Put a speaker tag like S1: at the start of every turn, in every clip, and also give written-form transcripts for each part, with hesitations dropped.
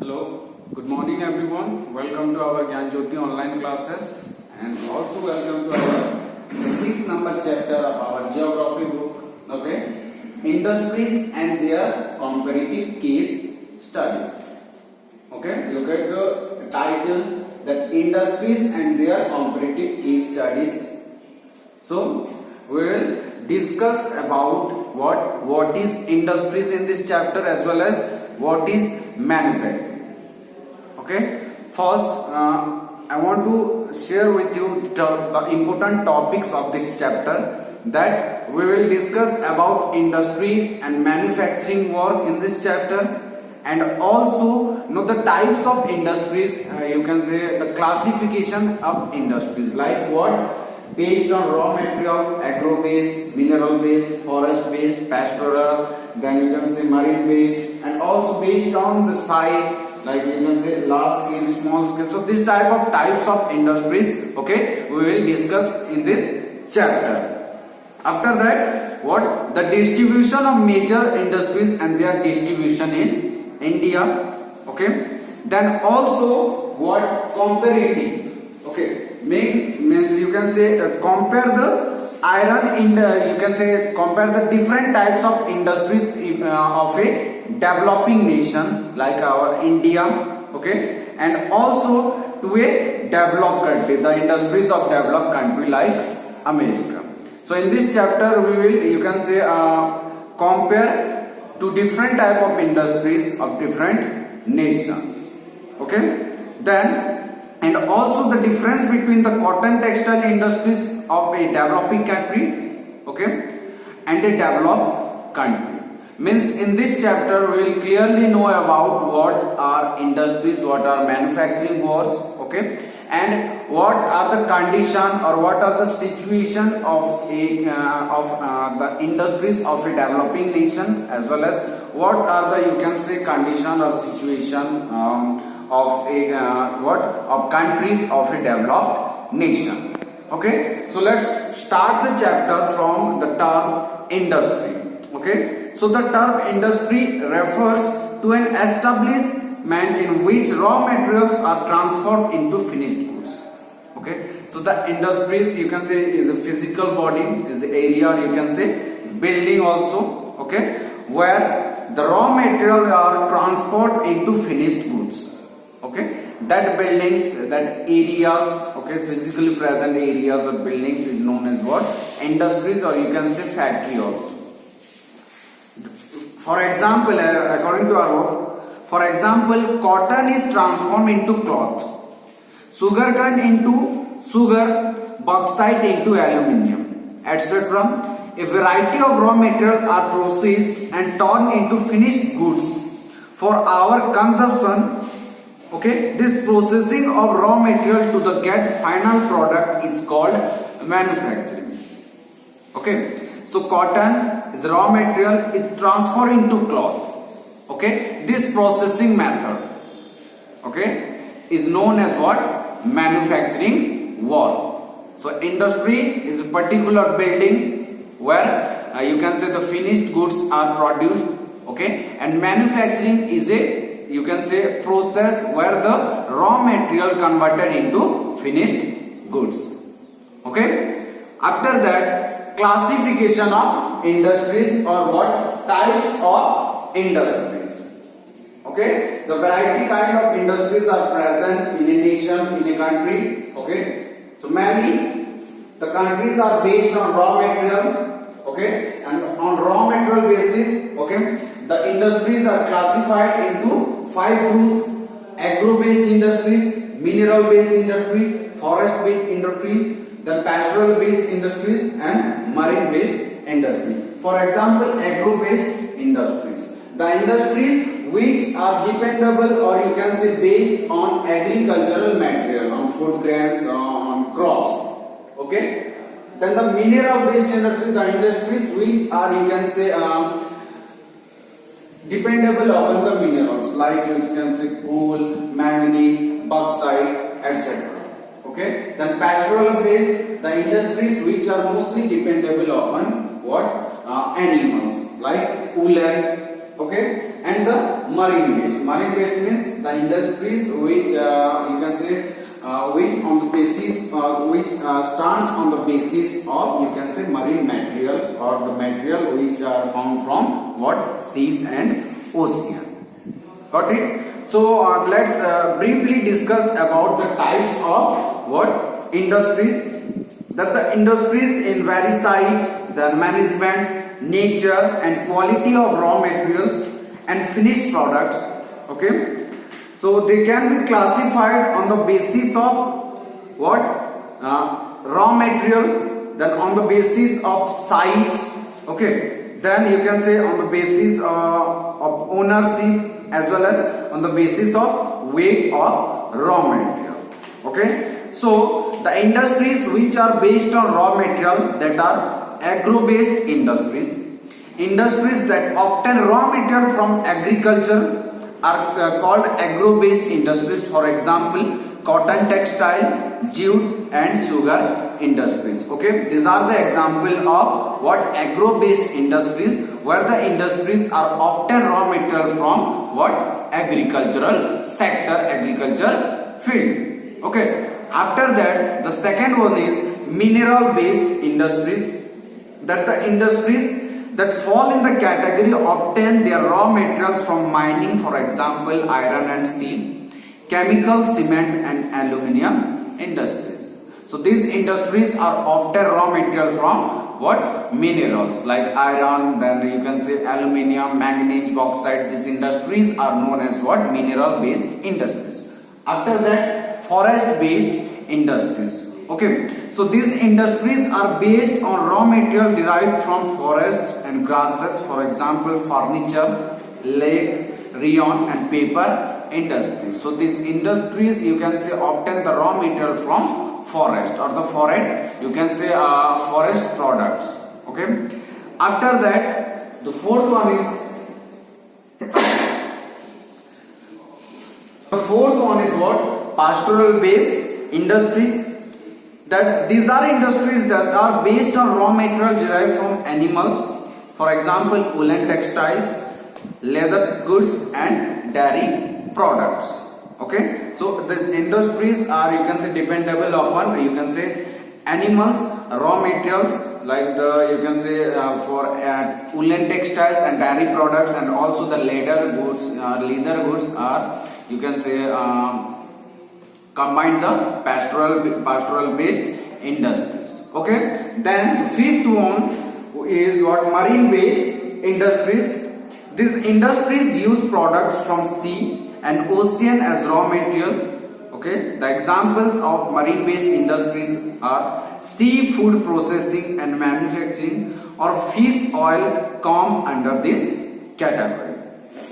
S1: Hello, good morning everyone. Welcome to our GYANJYOTI online classes and also welcome to our sixth number chapter of our geography book. Okay, industries and their comparative case studies. Okay, look at the title, that industries and their comparative case studies. So we will discuss about what is industries in this chapter as well as what is manufacturing. Okay, first I want to share with you the important topics of this chapter, that we will discuss about industries and manufacturing work in this chapter, and also the types of industries, you can say the classification of industries, like what? Based on raw material, agro based, mineral based, forest based, pastoral, then you can say marine based, and also based on the size, like you can say large scale, small scale. So this types of industries, okay, we will discuss in this chapter. After that, what? The distribution of major industries and their distribution in India. Okay, then also what? Comparative. Okay, means you can say compare the iron in the, you can say compare the different types of industries of a developing nation like our India, okay, and also to a developed country, the industries of developed country like America. So in this chapter we will, you can say, compare to different type of industries of different nations. Okay, then and also the difference between the cotton textile industries of a developing country, okay, and a developed country. Means in this chapter we will clearly know about what are industries, what are manufacturing works, okay, and what are the condition or what are the situation of a the industries of a developing nation, as well as what are the, you can say, condition or situation of a of countries of a developed nation. Okay, so let's start the chapter from the term industry. Okay, so the term industry refers to an establishment in which raw materials are transformed into finished goods. Okay, so the industries, you can say, is a physical body, is the area, you can say building also, okay, where the raw material are transformed into finished goods. Okay, that buildings, that areas, okay, physically present areas or buildings is known as what? Industries, or you can say factory also. For example, according to our work, for example, cotton is transformed into cloth, sugarcane into sugar, bauxite into aluminium, etc. A variety of raw materials are processed and turned into finished goods for our consumption. Okay, this processing of raw material to the get final product is called manufacturing. Okay, so cotton is raw material, it transfer into cloth. Okay, this processing method, okay, is known as what? Manufacturing work. So industry is a particular building where you can say the finished goods are produced. Okay, and manufacturing is a, you can say, process where the raw material converted into finished goods. Okay, after that, classification of industries, or what? Types of industries. Okay, the variety kind of industries are present in a nation, in a country. Okay, so mainly the countries are based on raw material. Okay, and on raw material basis, okay, the industries are classified into 5 groups: agro-based industries, mineral-based industry, forest-based industry, then pastoral-based industries, and marine-based industries. For example, agro-based industries, the industries which are dependable, or you can say based on agricultural material, on food grains, on crops. Okay. Then the mineral-based industries, the industries which are, you can say, dependable upon the minerals, like you can say coal, manganese, bauxite, etc. Okay. Then pastoral based, the industries which are mostly dependable upon what? Animals, like woolen. Okay. and the marine waste. Marine waste means the industries which you can say which on the basis which stands on the basis of you can say marine material or the material which are found from what seas and ocean. Got it? So let's briefly discuss about the types of what industries. That the industries in various size, the management, nature and quality of raw materials and finished products. Okay, so they can be classified on the basis of what raw material, then on the basis of size. Okay, then you can say on the basis of ownership as well as on the basis of weight of raw material. Okay, so the industries which are based on raw material, that are agro-based industries. Industries that obtain raw material from agriculture are called agro-based industries. For example, cotton, textile, jute and sugar industries. Okay, these are the example of what agro-based industries, where the industries are obtain raw material from what agricultural sector, agriculture field. Okay. After that, the second one is mineral-based industries. That the industries that fall in the category obtain their raw materials from mining, for example, iron and steel, chemical, cement and aluminium industries. So these industries are often raw material from what minerals like iron, then you can say aluminium, manganese, bauxite. These industries are known as what mineral-based industries. After that, forest-based industries. Okay, so these industries are based on raw material derived from forests and grasses, for example furniture, lead, rayon and paper industries. So these industries you can say obtain the raw material from forest or the forest, you can say forest products. Okay, after that the fourth one is what pastoral based industries. That these are industries that are based on raw material derived from animals, for example woolen textiles, leather goods and dairy products. Okay, so these industries are you can say dependable upon you can say animals, raw materials like the you can say for woolen textiles and dairy products, and also the leather goods are you can say combine the pastoral based industries. Okay, then the fifth one is what marine based industries. These industries use products from sea and ocean as raw material. Okay, the examples of marine based industries are seafood processing and manufacturing or fish oil come under this category.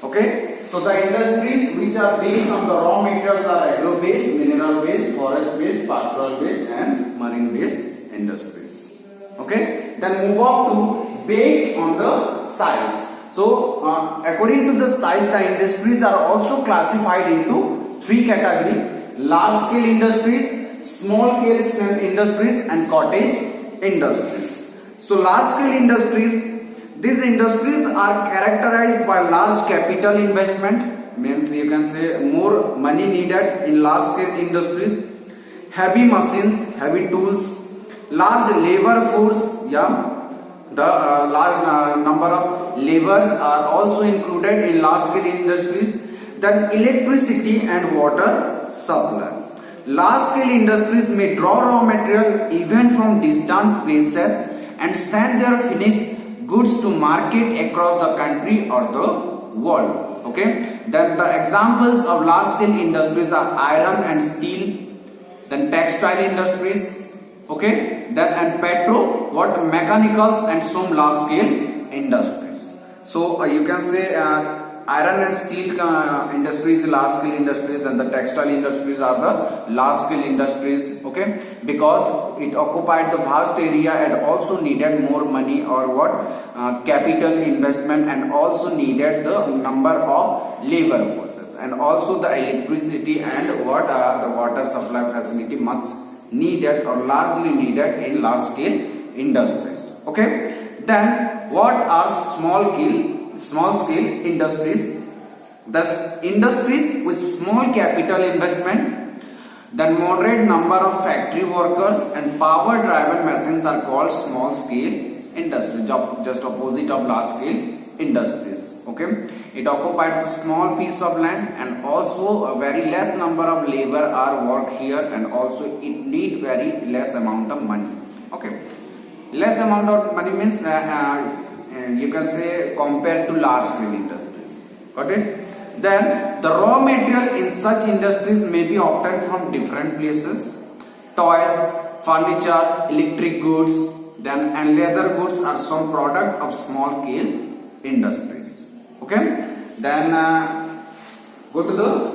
S1: Okay, so the industries which are based on the raw materials are agro-based, mineral-based, forest-based, pastoral-based and marine-based industries. Okay, then move on to based on the size. So according to the size, the industries are also classified into three categories: large-scale industries, small-scale industries and cottage industries. So large-scale industries, these industries are characterized by large capital investment, means you can say more money needed in large scale industries, heavy machines, heavy tools, large labor force, the large number of laborers are also included in large scale industries, then electricity and water supply. Large scale industries may draw raw material even from distant places and send their finished goods to market across the country or the world. Okay, then the examples of large scale industries are iron and steel, then textile industries, okay, then and mechanicals and some large scale industries. So you can say iron and steel industries large scale industries, and the textile industries are the large scale industries, okay, because it occupied the vast area and also needed more money or capital investment, and also needed the number of labor forces, and also the electricity and the water supply facility much needed or largely needed in large scale industries. Okay, then what are small scale industries? Thus, industries with small capital investment, then moderate number of factory workers and power driven machines are called small scale industries, just opposite of large scale industries. Okay, it occupied a small piece of land and also a very less number of labor are worked here, and also it need very less amount of money. Okay, less amount of money means you can say compared to large scale industries. Got it? Then the raw material in such industries may be obtained from different places. Toys, furniture, electric goods, then and leather goods are some product of small scale industries. Okay, then go to the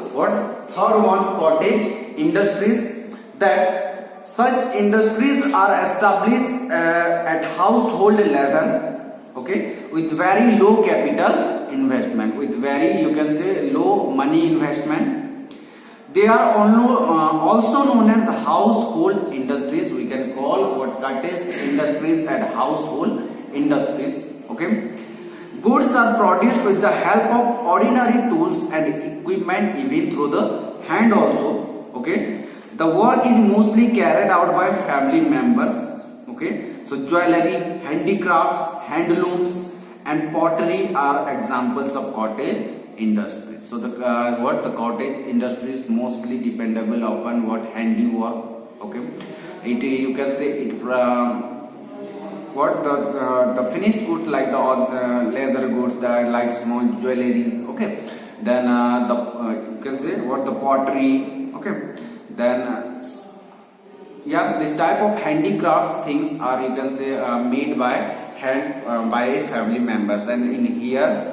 S1: third one, cottage industries. That such industries are established at household level. Okay, with very low capital investment, with very, you can say, low money investment. They are also known as household industries. We can call what cottage industries as household industries. Okay, goods are produced with the help of ordinary tools and equipment, even through the hand also. Okay, the work is mostly carried out by family members. Okay, so jewelry, handicrafts, handlooms and pottery are examples of cottage industries. So the cottage industry is mostly dependable upon what handiwork. Okay, it, you can say it the finished goods like the leather goods, like small jewelries. Okay, then you can say the pottery. Okay, then yeah, this type of handicraft things are, you can say, made by hand by family members. And in here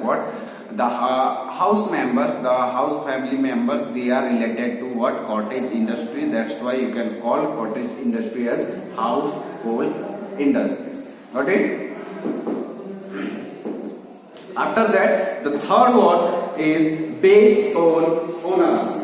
S1: the house family members, they are related to cottage industry. That's why you can call cottage industry as household industries. Got it? After that, the third one is based on ownership.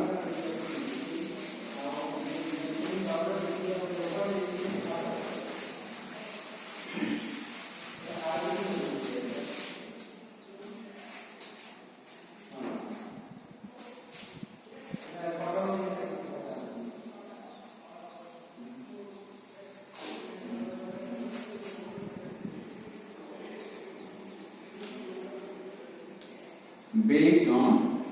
S1: Based on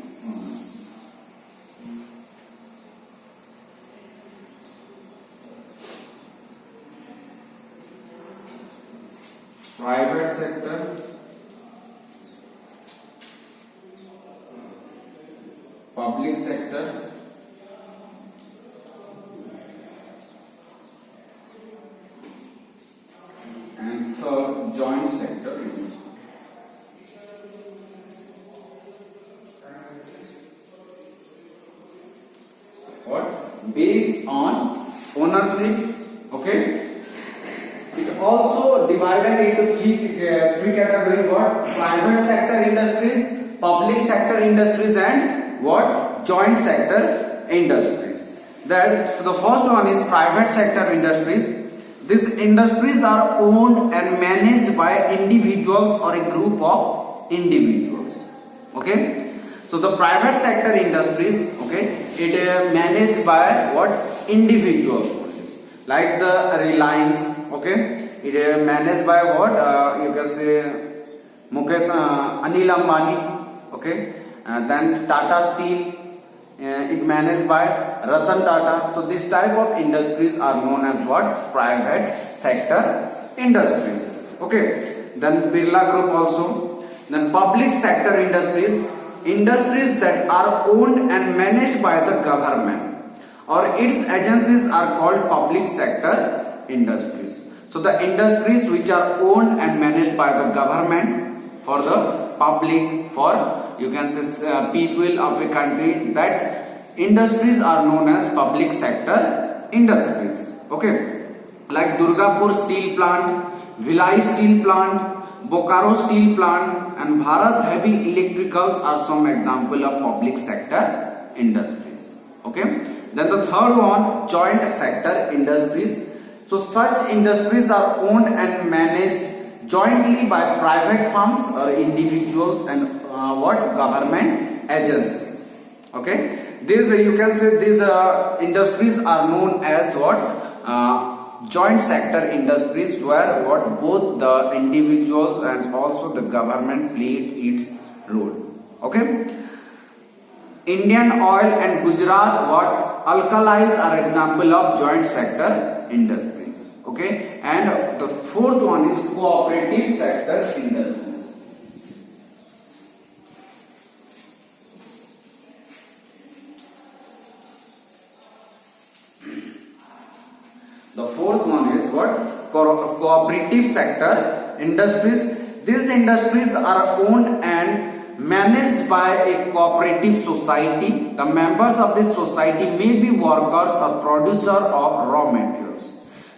S1: private sector, public sector, and third, joint sector. Based on ownership. Okay, it also divided into three categories: private sector industries, public sector industries, and joint sector industries. That the first one is private sector industries. These industries are owned and managed by individuals or a group of individuals. Okay, so the private sector industries, okay, it is managed by individuals, like the Reliance. Okay, it is managed by you can say Mukesh Anil Ambani. Okay, then Tata Steel, it managed by Ratan Tata. So this type of industries are known as private sector industries. Okay, then Birla Group also. Then public sector industries that are owned and managed by the government or its agencies are called public sector industries. So the industries which are owned and managed by the government for the public, for you can say people of a country, that industries are known as public sector industries. Okay, like Durgapur Steel Plant, VIII Steel Plant, Bokaro Steel Plant and Bharat Heavy Electricals are some example of public sector industries. Okay, then the third one, joint sector industries. So such industries are owned and managed jointly by private firms or individuals and what government agencies. Okay, these you can say these industries are known as what joint sector industries, where what both the individuals and also the government played its role. Okay, Indian Oil and Gujarat what alkalis are example of joint sector industries. Okay, and the fourth one is cooperative sector industries. The fourth one is what cooperative sector industries. These industries are owned and managed by a cooperative society. The members of this society may be workers or producer of raw materials.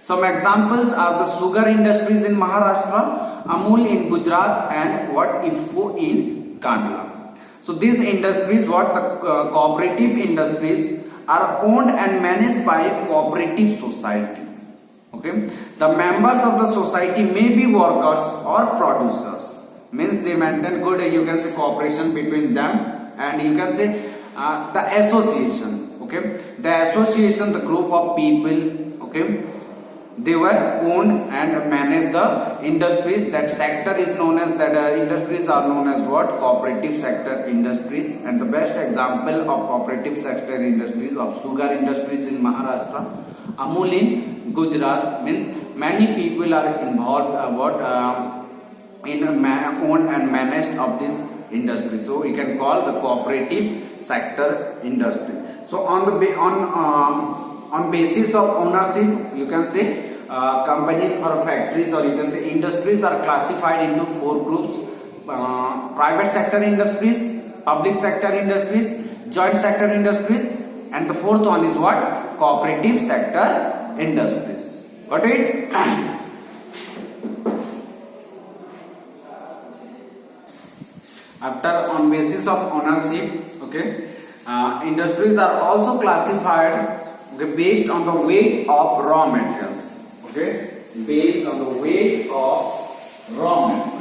S1: Some examples are the sugar industries in Maharashtra, Amul in Gujarat, and what IFCO in Kandla. So these industries, what the cooperative industries, are owned and managed by a cooperative society. Okay, the members of the society may be workers or producers. Means they maintain good, you can say, cooperation between them, and you can say the association. Okay, the association, the group of people. Okay, they were owned and managed the industries. That sector is known as industries are known as what cooperative sector industries. And the best example of cooperative sector industries of sugar industries in Maharashtra, Amul in Gujarat. Means many people are involved in owned and managed of this industry. So we can call the cooperative sector industry. So on basis of ownership, you can say companies or factories, or you can say industries, are classified into four groups: private sector industries, public sector industries, joint sector industries, and the fourth one is what cooperative sector industries. Got it? After, on basis of ownership, okay, industries are also classified, okay, based on the weight of raw materials. Okay, based on the weight of raw materials.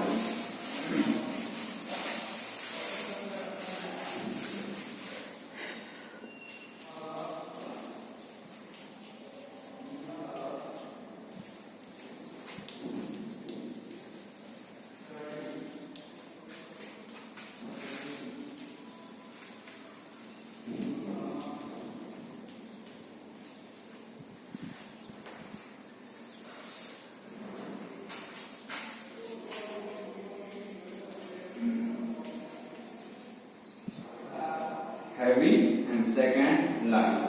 S1: Heavy and second light.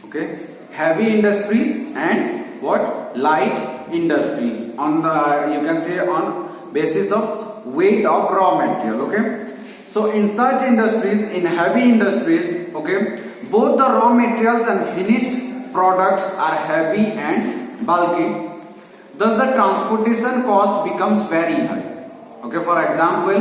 S1: Okay, heavy industries and what light industries, on the, you can say, on basis of weight of raw material. Okay, so in such industries, in heavy industries, okay, both the raw materials and finished products are heavy and bulky. Thus the transportation cost becomes very high. Okay, for example,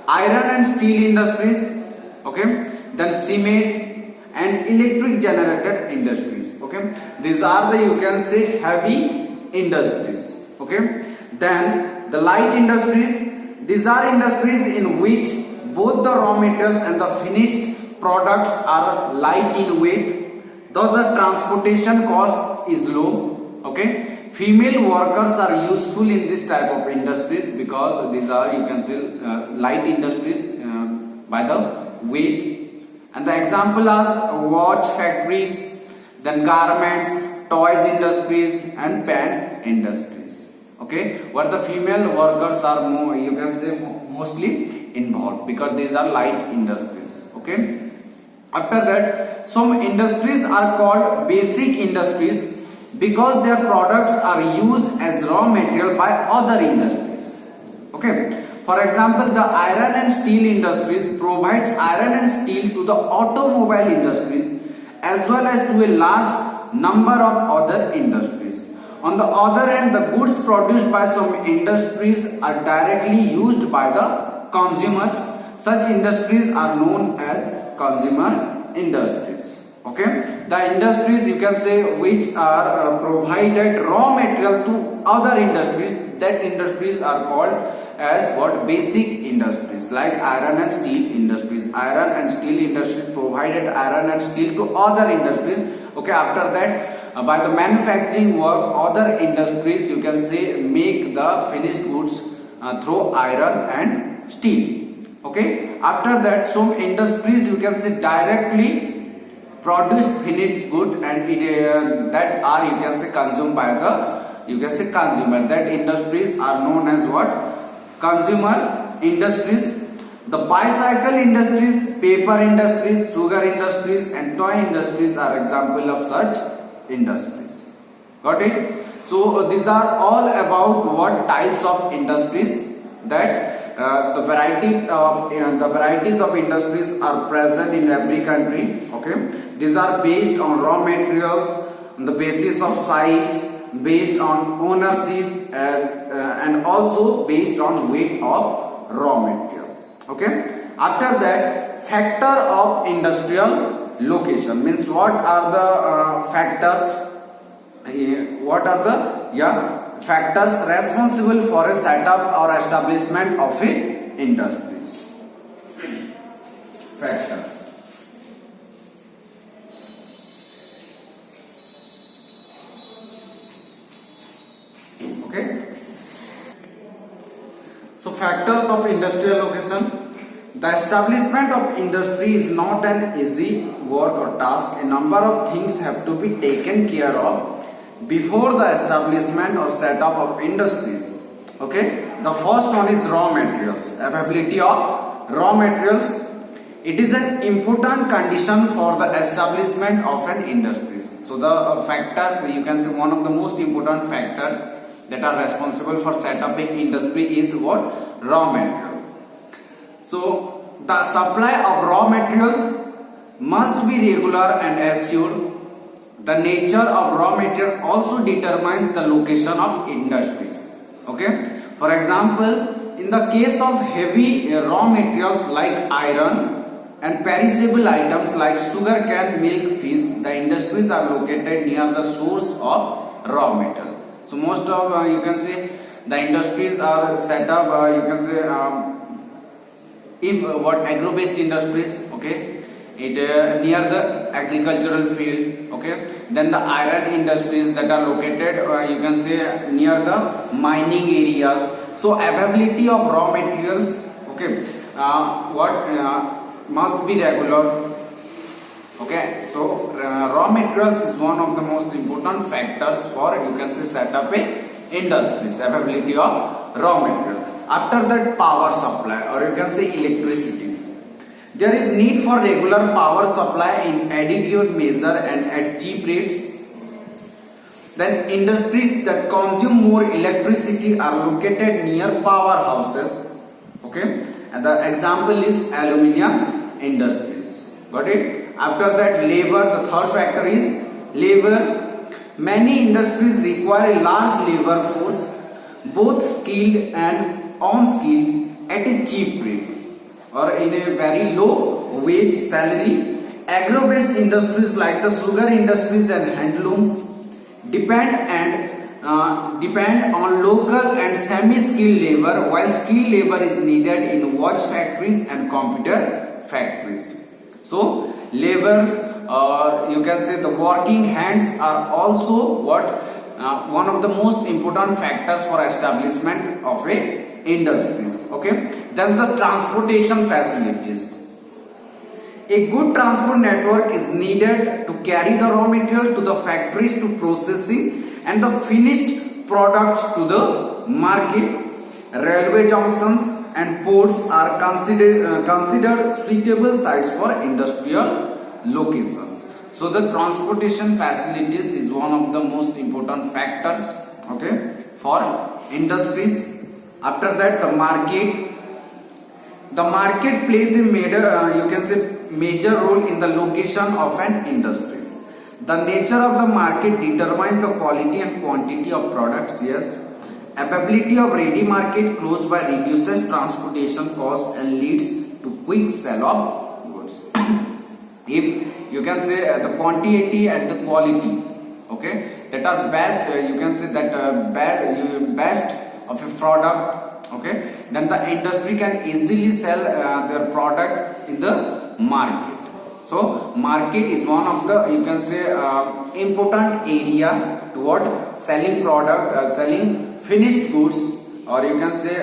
S1: iron and steel industries, okay, then cement and electric generated industries. Okay, these are the, you can say, heavy industries. Okay, then the light industries, these are industries in which both the raw materials and the finished products are light in weight. Thus the transportation cost is low. Okay, female workers are useful in this type of industries because these are, you can say, light industries by the weight. And the example are watch factories, then garments, toys industries, and pen industries. Okay, where the female workers are more, you can say, mostly involved because these are light industries. Okay, after that, some industries are called basic industries because their products are used as raw material by other industries. Okay, for example, the iron and steel industries provides iron and steel to the automobile industries as well as to a large number of other industries. On the other hand, the goods produced by some industries are directly used by the consumers. Such industries are known as consumer industries. Okay, the industries you can say which are provided raw material to other industries, that industries are called as what? Basic industries, like iron and steel industries. Iron and steel industries provided iron and steel to other industries. Okay, after that by the manufacturing work, other industries you can say make the finished goods through iron and steel. Okay, after that some industries you can say directly produce finished good and that are you can say consumed by the you can say consumer. That industries are known as what? Consumer industries. The bicycle industries, paper industries, sugar industries and toy industries are example of such industries. Got it? So these are all about what types of industries, that the varieties of industries are present in every country. Okay, these are based on raw materials, on the basis of size, based on ownership, and also based on weight of raw material. Okay, after that, factor of industrial location means what are the factors? What are the factors responsible for a setup or establishment of a industries? Factors. Okay. So factors of industrial location. The establishment of industry is not an easy work or task. A number of things have to be taken care of before the establishment or setup of industries. Okay, the first one is raw materials. Availability of raw materials. It is an important condition for the establishment of an industry. So the factors you can say one of the most important factors that are responsible for setting industry is what? Raw material. So the supply of raw materials must be regular and assured. The nature of raw material also determines the location of industries. Okay, for example, in the case of heavy raw materials like iron and perishable items like sugar cane, milk, fish, the industries are located near the source of raw material. So most of you can say the industries are set up you can say if what agro-based industries. Okay, it near the agricultural field. Okay, then the iron industries that are located you can say near the mining areas. So availability of raw materials, okay, must be regular. Okay, so raw materials is one of the most important factors for you can say set up a industries. Availability of raw material. After that, power supply or you can say electricity. There is need for regular power supply in adequate measure and at cheap rates. Then industries that consume more electricity are located near powerhouses. Okay, and the example is aluminium industries. Got it? After that, labor. The third factor is labor. Many industries require a large labor force, both skilled and unskilled, at a cheap rate or in a very low wage salary. Agro-based industries like the sugar industries and handlooms depend on local and semi-skilled labor, while skilled labor is needed in watch factories and computer factories. So laborers or you can say the working hands are also what one of the most important factors for establishment of a industries. Okay, then the transportation facilities. A good transport network is needed to carry the raw material to the factories to processing and the finished products to the market. Railway junctions and ports are considered suitable sites for industrial locations. So the transportation facilities is one of the most important factors, okay, for industries. After that, the market. The market plays a major role in the location of an industry. The nature of the market determines the quality and quantity of products. Yes, availability of ready market close by reduces transportation cost and leads to quick sell of goods. if you can say the quantity and the quality, okay, that are best, you can say that best of a product, okay, then the industry can easily sell their product in the market. So market is one of the, you can say, important area toward selling product, selling finished goods, or you can say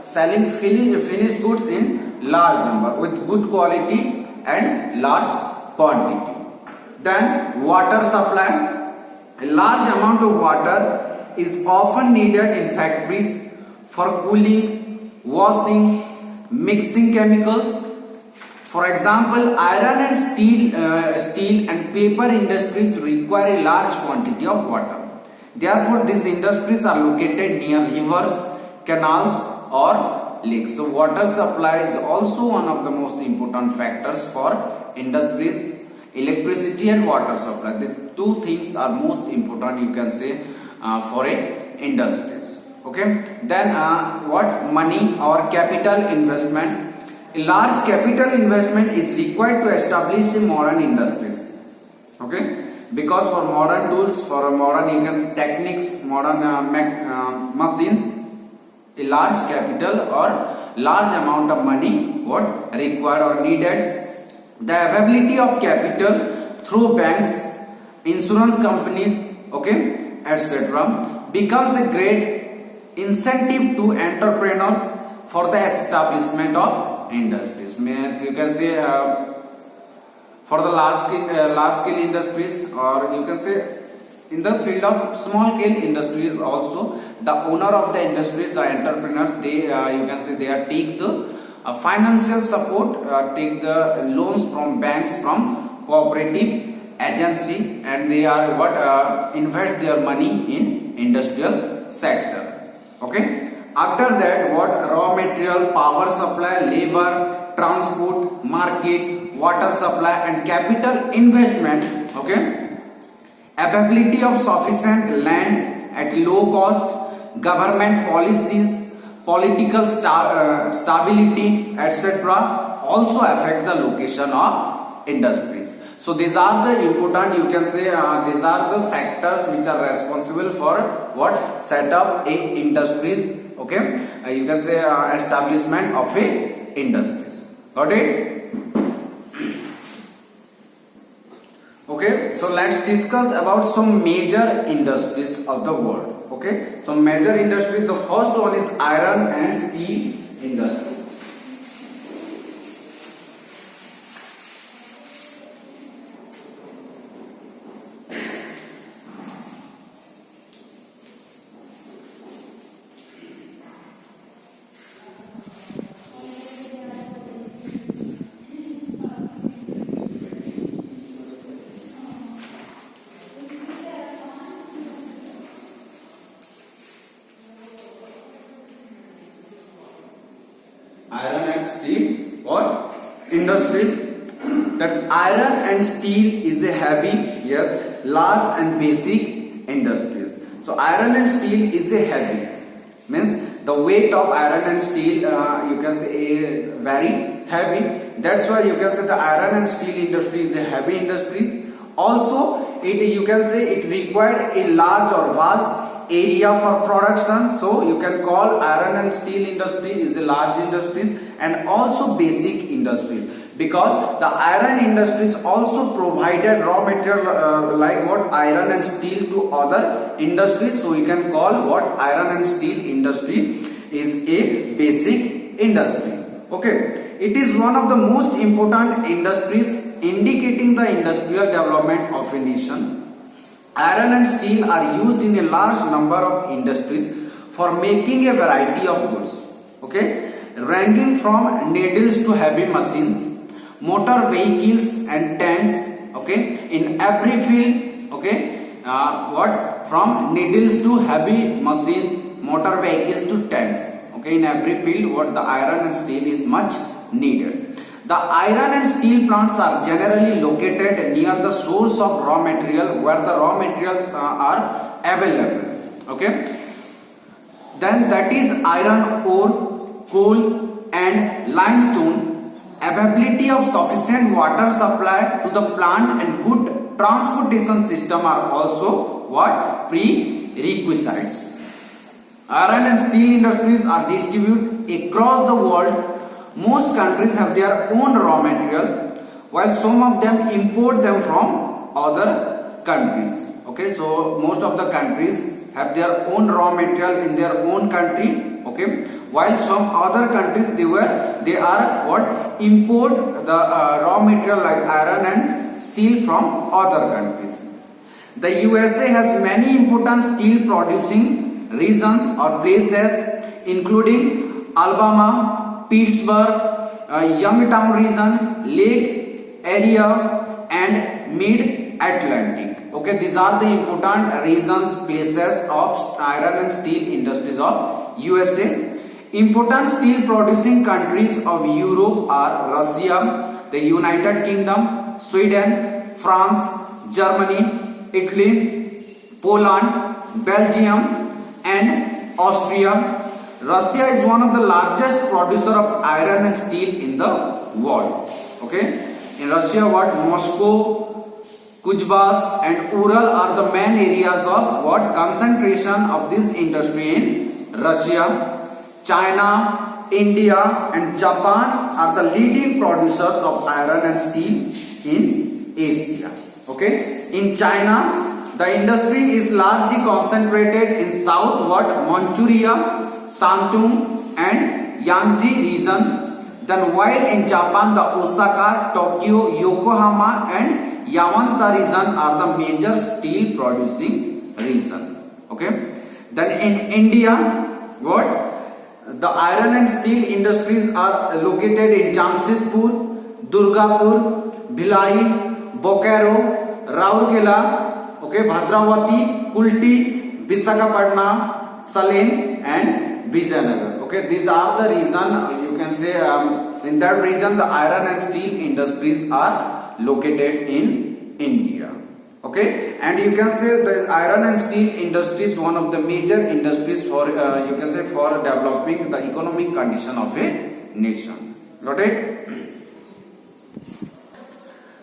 S1: selling finished goods in large number with good quality and large quantity. Then water supply. A large amount of water is often needed in factories for cooling, washing, mixing chemicals. For example, iron and steel and paper industries require a large quantity of water. Therefore, these industries are located near rivers, canals, or lakes. So, water supply is also one of the most important factors for industries. Electricity and water supply. These two things are most important, you can say, for a industries. Okay. Then what? Money or capital investment. A large capital investment is required to establish a modern industries. Okay, because for modern tools, for modern, you can say, techniques, modern machines, a large capital or large amount of money what required or needed. The availability of capital through banks, insurance companies, okay, etc., becomes a great incentive to entrepreneurs for the establishment of industries. Means you can say for the large scale industries, or you can say in the field of small scale industries also, the owner of the industries, the entrepreneurs, they you can say they are take the financial support, take the loans from banks, from cooperative agency, and they are what invest their money in industrial sector. Okay. After that, what? Raw material, power supply, labor, transport, market, water supply, and capital investment. Okay. Availability of sufficient land at low cost, government policies, political stability, etc., also affect the location of industries. So these are the important, you can say, these are the factors which are responsible for what? Set up a industries. Okay, you can say establishment of a industries. Got it? Okay, so let's discuss about some major industries of the world. Okay, so major industries. The first one is iron and steel industry. Iron and steel what? Industries. That iron and steel is a heavy, yes, large and basic industries. So iron and steel is a heavy, means the weight of iron and steel, you can say is very heavy. That's why you can say the iron and steel industry is a heavy industries. Also, you can say it required a large or vast area for production, so you can call iron and steel industry is a large industries and also basic industries, because the iron industries also provided raw material like what? Iron and steel to other industries, so you can call what? Iron and steel industry is a basic industry. Okay, it is one of the most important industries indicating the industrial development of a nation. Iron and steel are used in a large number of industries for making a variety of goods, okay, ranging from needles to heavy machines, motor vehicles and tents, okay, in every field, okay, from needles to heavy machines, motor vehicles to tents, okay, in every field what the iron and steel is much needed. The iron and steel plants are generally located near the source of raw material, where the raw materials are available. Okay. Then that is iron ore, coal and limestone. availability of sufficient water supply to the plant and good transportation system are also what? Prerequisites. Iron and steel industries are distributed across the world. Most countries have their own raw material, while some of them import them from other countries. Okay, so most of the countries have their own raw material in their own country. Okay, while some other countries they are what? Import the raw material like iron and steel from other countries. The USA has many important steel producing regions or places, including Alabama, Pittsburgh, Youngstown region, Lake area, and Mid-Atlantic. Okay, these are the important regions, places of iron and steel industries of USA. Important steel producing countries of Europe are Russia, the United Kingdom, Sweden, France, Germany, Italy, Poland, Belgium, and Austria. Russia is one of the largest producer of iron and steel in the world. Okay, in Russia, what? Moscow, Kuzbas, and Ural are the main areas of what? Concentration of this industry in Russia. China, India, and Japan are the leading producers of iron and steel in Asia. Okay, in China, the industry is largely concentrated in south what? Manchuria, Shandong, and Yangtze region. Then while in Japan, the Osaka, Tokyo, Yokohama, and Yamanta region are the major steel producing regions. Okay, then in India, what? The iron and steel industries are located in Jamshedpur, Durgapur, Bhilai, Bokaro, Raurkela, okay, Bhadravati, Kulti, Visakhapatnam, Salem, and Vijayanagar. Okay, these are the reason you can say in that region the iron and steel industries are located in India. Okay, and you can say the iron and steel industry is one of the major industries for you can say for developing the economic condition of a nation. Got it?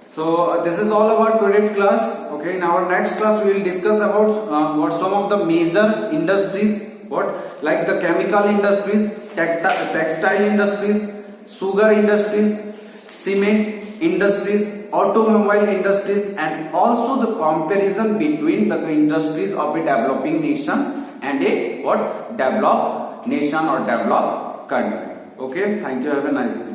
S1: So this is all about today's class. Okay, in our next class we will discuss about what some of the major industries, what like the chemical industries, textile industries, sugar industries, cement industries, automobile industries, and also the comparison between the industries of a developing nation and a what? Developed nation or developed country. Okay, thank you. Have a nice day.